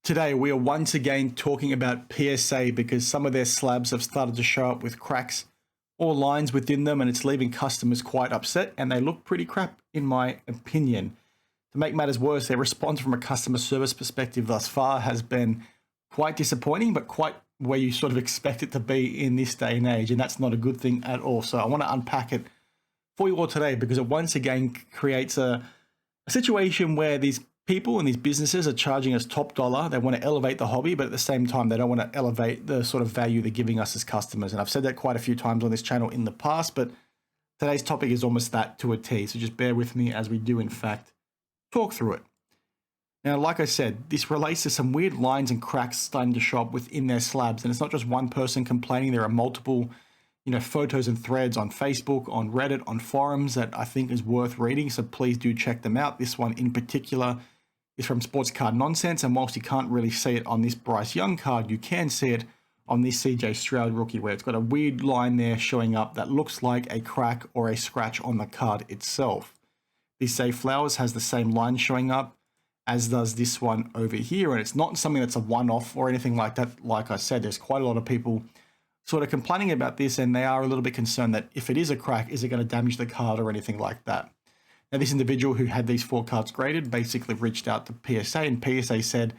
Today, we are once again talking about PSA because some of their slabs have started to show up with cracks or lines within them, and it's leaving customers quite upset, and they look pretty crap, in my opinion. To make matters worse, their response from a customer service perspective thus far has been quite disappointing, but quite where you sort of expect it to be in this day and age, and that's not a good thing at all. So I want to unpack it for you all today because it once again creates a situation where these people and these businesses are charging us top dollar. They want to elevate the hobby, but at the same time, they don't want to elevate the sort of value they're giving us as customers. And I've said that quite a few times on this channel in the past, but today's topic is almost that to a T. So just bear with me as we do, in fact, talk through it. Now, like I said, this relates to some weird lines and cracks starting to show up within their slabs. And it's not just one person complaining. There are multiple photos and threads on Facebook, on Reddit, on forums that I think is worth reading. So please do check them out. This one in particular is from Sports Card Nonsense, and whilst you can't really see it on this Bryce Young card, you can see it on this CJ Stroud rookie, where it's got a weird line there showing up that looks like a crack or a scratch on the card itself. The PSA Flowers has the same line showing up, as does this one over here, and it's not something that's a one-off or anything like that. Like I said, there's quite a lot of people sort of complaining about this, and they are a little bit concerned that if it is a crack, is it going to damage the card or anything like that? Now, this individual who had these 4 cards graded basically reached out to PSA, and PSA said,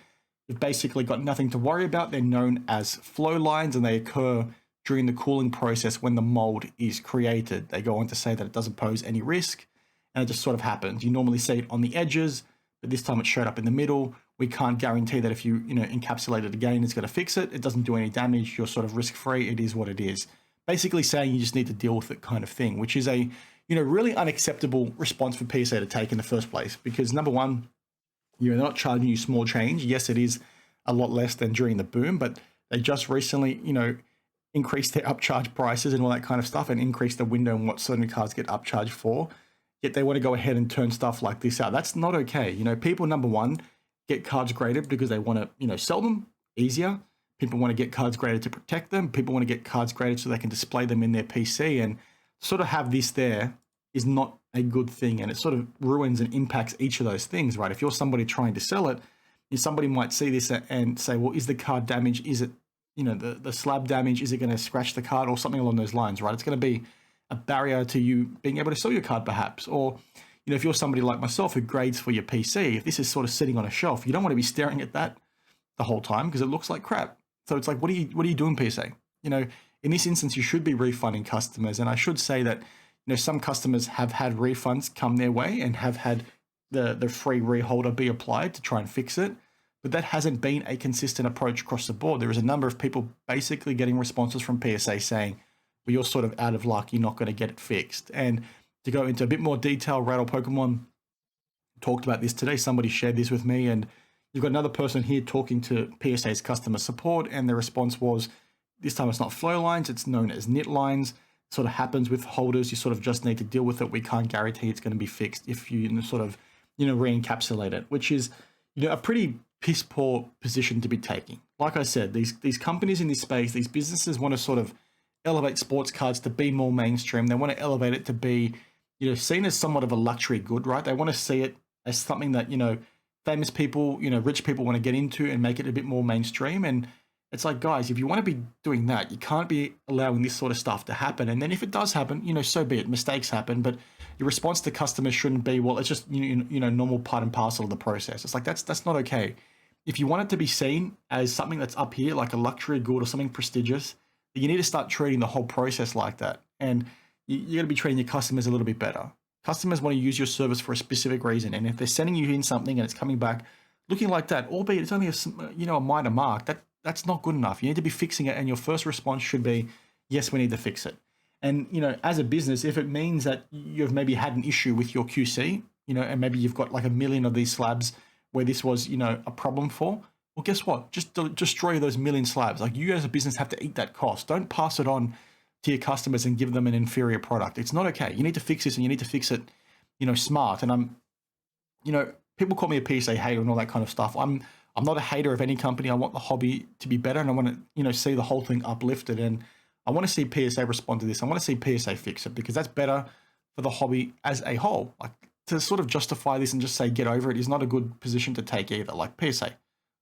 you've basically got nothing to worry about. They're known as flow lines, and they occur during the cooling process when the mold is created. They go on to say that it doesn't pose any risk, and it just sort of happens. You normally see it on the edges, but this time it showed up in the middle. We can't guarantee that if you encapsulate it again, it's going to fix it. It doesn't do any damage. You're sort of risk-free. It is what it is. Basically saying you just need to deal with it kind of thing, which is a really unacceptable response for PSA to take in the first place. Because number one, they're not charging you small change. Yes, it is a lot less than during the boom, but they just recently, increased their upcharge prices and all that kind of stuff, and increased the window and what certain cards get upcharged for. Yet they want to go ahead and turn stuff like this out. That's not okay. People, number one, get cards graded because they want to, sell them easier. People want to get cards graded to protect them. People want to get cards graded so they can display them in their PC, and sort of have this there is not a good thing, and it sort of ruins and impacts each of those things, right? If you're somebody trying to sell it, somebody might see this and say, well, is the card damaged? Is it, the slab damage? Is it going to scratch the card or something along those lines, right? It's going to be a barrier to you being able to sell your card perhaps. Or, if you're somebody like myself who grades for your PC, if this is sort of sitting on a shelf, you don't want to be staring at that the whole time because it looks like crap. So it's like, what are you doing, PSA? In this instance, you should be refunding customers. And I should say that, some customers have had refunds come their way and have had the free reholder be applied to try and fix it. But that hasn't been a consistent approach across the board. There is a number of people basically getting responses from PSA saying, well, you're sort of out of luck. You're not going to get it fixed. And to go into a bit more detail, Rattle Pokemon talked about this today. Somebody shared this with me, and you've got another person here talking to PSA's customer support, and the response was, this time it's not flow lines, it's known as knit lines. It sort of happens with holders. You sort of just need to deal with it. We can't guarantee it's going to be fixed if you sort of, re-encapsulate it, which is, a pretty piss poor position to be taking. Like I said, these companies in this space, these businesses want to sort of elevate sports cards to be more mainstream. They want to elevate it to be, seen as somewhat of a luxury good, right? They want to see it as something that, famous people, rich people want to get into and make it a bit more mainstream. And it's like, guys, if you want to be doing that, you can't be allowing this sort of stuff to happen. And then if it does happen, so be it. Mistakes happen, but your response to customers shouldn't be, well, it's just, normal part and parcel of the process. It's like, that's not okay. If you want it to be seen as something that's up here, like a luxury good or something prestigious, you need to start treating the whole process like that. And you got to be treating your customers a little bit better. Customers want to use your service for a specific reason. And if they're sending you in something and it's coming back looking like that, albeit it's only a minor mark, that's not good enough. You need to be fixing it. And your first response should be, yes, we need to fix it. And, as a business, if it means that you've maybe had an issue with your QC, and maybe you've got like 1 million of these slabs where this was, a problem for, well, guess what? Just destroy those 1 million slabs. Like, you as a business have to eat that cost. Don't pass it on to your customers and give them an inferior product. It's not okay. You need to fix this, and you need to fix it, smart. And people call me a PSA hater and all that kind of stuff. I'm not a hater of any company. I want the hobby to be better, and I want to, see the whole thing uplifted. And I want to see PSA respond to this. I want to see PSA fix it because that's better for the hobby as a whole. Like, to sort of justify this and just say, get over it is not a good position to take either. Like, PSA,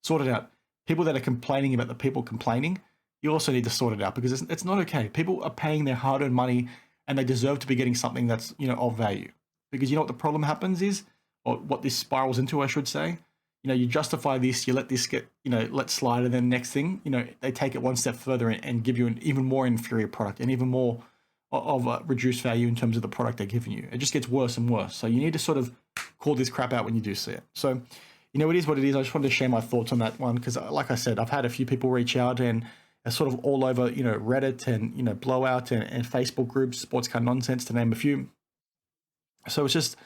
sort it out. people that are complaining about the people complaining, you also need to sort it out, because it's not okay. People are paying their hard-earned money and they deserve to be getting something that's, of value. Because you know what the problem happens is, or what this spirals into, I should say, you justify this, you let this get, let slide, and then next thing, they take it one step further and give you an even more inferior product and even more of a reduced value in terms of the product they're giving you. It just gets worse and worse. So you need to sort of call this crap out when you do see it. So, it is what it is. I just wanted to share my thoughts on that one, because like I said, I've had a few people reach out and are sort of all over, Reddit and, Blowout and Facebook groups, Sports Car Nonsense, to name a few. So it's just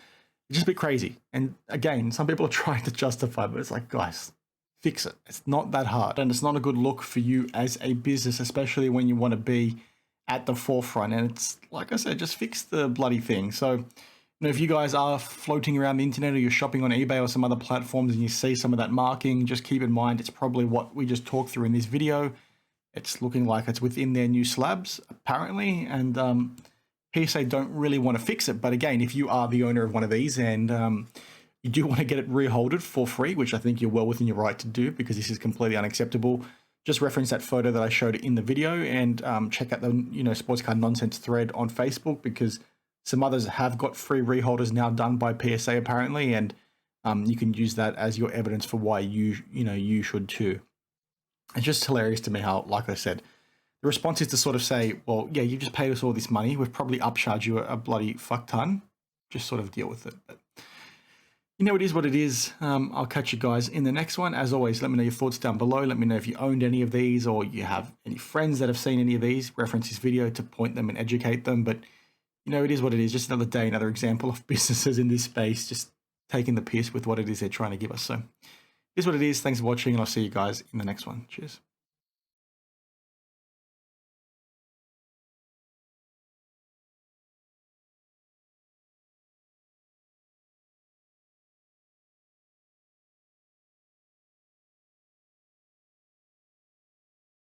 a bit crazy. And again, some people are trying to justify, but it's like, guys, fix it. It's not that hard. And it's not a good look for you as a business, especially when you want to be at the forefront. And it's, like I said, just fix the bloody thing. So, if you guys are floating around the internet or you're shopping on eBay or some other platforms and you see some of that marking, just keep in mind it's probably what we just talked through in this video. It's looking like it's within their new slabs, apparently. And PSA don't really want to fix it. But again, if you are the owner of one of these and you do want to get it reholded for free, which I think you're well within your right to do, because this is completely unacceptable, just reference that photo that I showed in the video and check out the Sports Car Nonsense thread on Facebook, because some others have got free reholders now done by PSA apparently, and you can use that as your evidence for why you should too. It's just hilarious to me how, like I said, the response is to sort of say, well, yeah, you just paid us all this money. We've probably upcharged you a bloody fuck ton. Just sort of deal with it. But it is what it is. I'll catch you guys in the next one. As always, let me know your thoughts down below. Let me know if you owned any of these or you have any friends that have seen any of these. Reference this video to point them and educate them. But it is what it is. Just another day, another example of businesses in this space just taking the piss with what it is they're trying to give us. So it is what it is. Thanks for watching, and I'll see you guys in the next one. Cheers.